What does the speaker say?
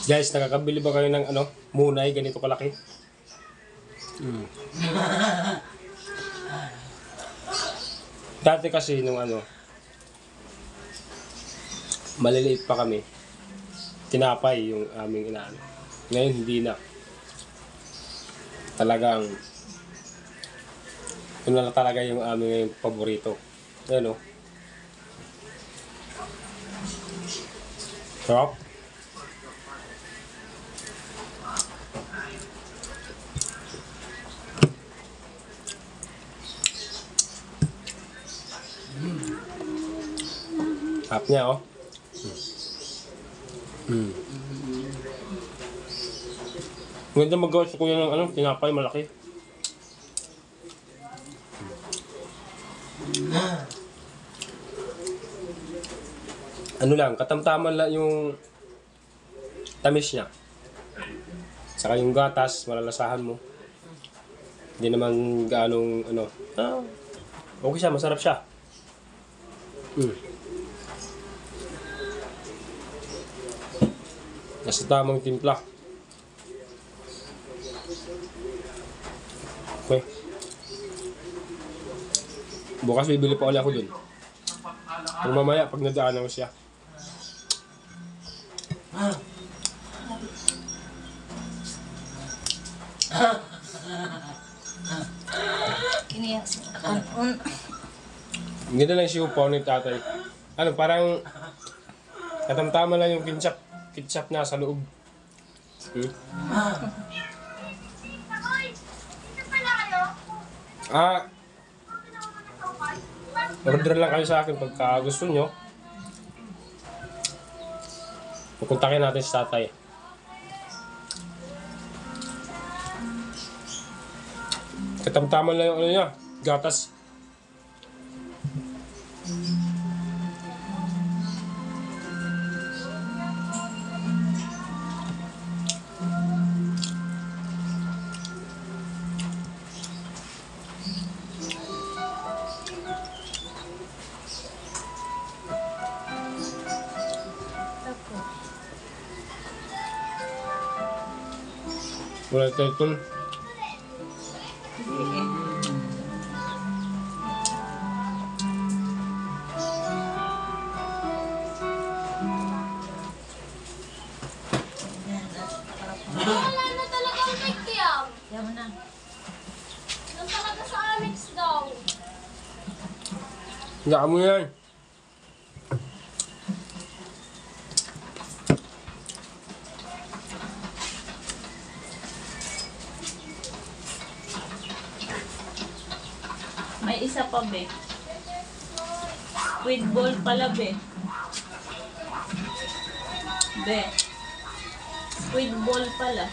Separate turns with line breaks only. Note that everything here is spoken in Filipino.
Guys, nakakabili ba kayo ng ano, munay ganito kalaki? Dati kasi nung ano, maliliit pa kami, tinapay yung aming inaano. Ngayon hindi na. Talagang yun na talaga yung aming paborito. Ayan o. Sarap. Sarap niya oh. Ganda magawa sa kuya ng ano, tinapay malaki. Ano lang, katamtaman lang yung tamis niya. Saka yung gatas, malalasahan mo. Hindi naman gaanong ano. Okay siya, masarap siya. Nasa tamang timpla. Okay. Bukas bibili pa ulit ako dun. Kung mamaya, pag nadaanan ko siya. Ganda lang siupaw ni tatay. Ano, parang katamtama lang yung ketchup na sa loob. Order lang kayo sa akin pagka gusto nyo. Pupuntakin natin si tatay. Katamtaman lang yung ano niya, gatas. Wala tayo tol.
Wala na talaga ang nagtiyam.
Yan mo na.
Yan talaga sa Alex daw.
Hindi mo yan.
May isa pa, be. Squid ball pala, be. Be. Squid ball pala.